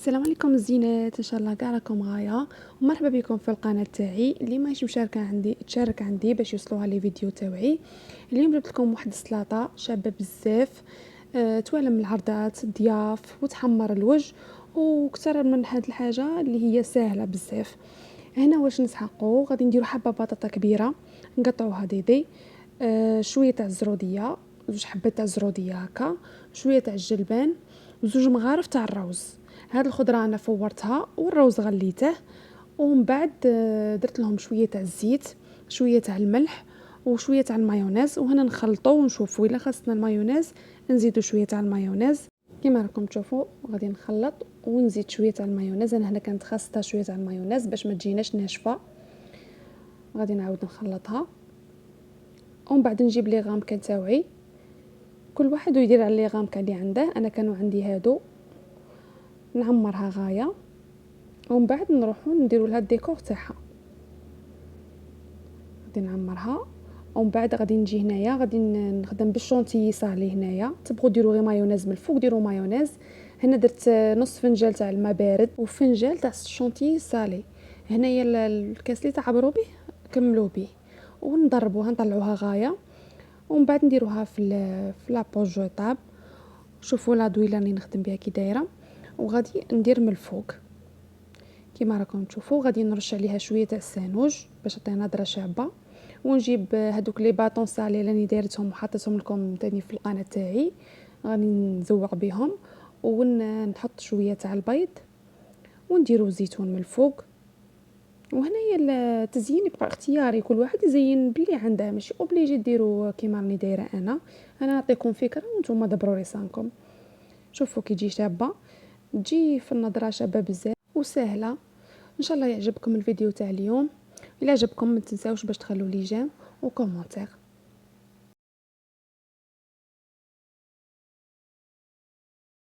السلام عليكم الزينات، ان شاء الله كاع راكم غايه ومرحبا بكم في القناه تاعي اللي ماشي مشاركه عندي تشارك عندي باش يوصلوها لي فيديو تاعي. اليوم جبت لكم واحد السلطه شابه بزاف، توالم العرضات ضياف وتحمر الوجه، وكثر من هاد الحاجه اللي هي سهله بزاف. هنا واش نسحقوا، غادي نديروا حبه بطاطا كبيره نقطعوها ديدي، شويه تاع الزروديه، زوج حبات تاع الزروديه هكا، شويه تاع الجلبان وزوج مغارف تاع الروز. هاد الخضره انا فورتها والروز غليته، ومن بعد درت لهم شويه تاع الزيت، شويه تاع الملح وشويه تاع المايونيز، وهنا نخلطوا ونشوفوا الا خاصنا المايونيز نزيدوا شويه تاع المايونيز. كما راكم تشوفوا غادي نخلط ونزيد شويه تاع المايونيز. انا هنا كانت خاصتها شويه تاع المايونيز باش ما تجيناش ناشفه. غادي نعاود نخلطها ومن بعد نجيب لي غامكه تاوعي، كل واحد يدير على لي غامكه اللي عنده. انا كانوا عندي هادو، نعمرها غايه ومن بعد نروحوا نديروا لها الديكور تاعها. غادي نعمرها ومن بعد غادي نجي هنايا غادي نخدم بالشونتيي صالي. هنايا تبغوا ديروا غير مايونيز من الفوق ديروا مايونيز. هنا درت نص فنجال تاع الماء بارد وفنجال تاع الشونتيي صالي. هنايا الكاس اللي تعبروا به كملوا به ونضربوها نطلعوها غايه، ومن بعد نديروها في لابوج جوطاب. شوفوا لا دويله اللي نخدم بها كي دايره، وغادي ندير من الفوق كيما راكم تشوفوا. غادي نرش عليها شويه تاع السانوج باش تعطينا نظره شابه، ونجيب هذوك لي باطون صالي اللي دايرتهم وحطيتهم لكم تاني في القناه تاعي. غادي نزوق بهم ونحط شويه تاع البيض ونديروا زيتون من الفوق. وهنايا التزيين يبقى اختياري، كل واحد يزين باللي عنده، ماشي اوبليجي ديروا كيما راني دايره انا نعطيكم فكره وانتم دبروا ريسانكم. شوفوا كي تجي شابه، تجي في النظره شابه بزاف وسهله. ان شاء الله يعجبكم الفيديو تاع اليوم. الا عجبكم ما تنساوش باش تخلوا لي جيم وكومونتير.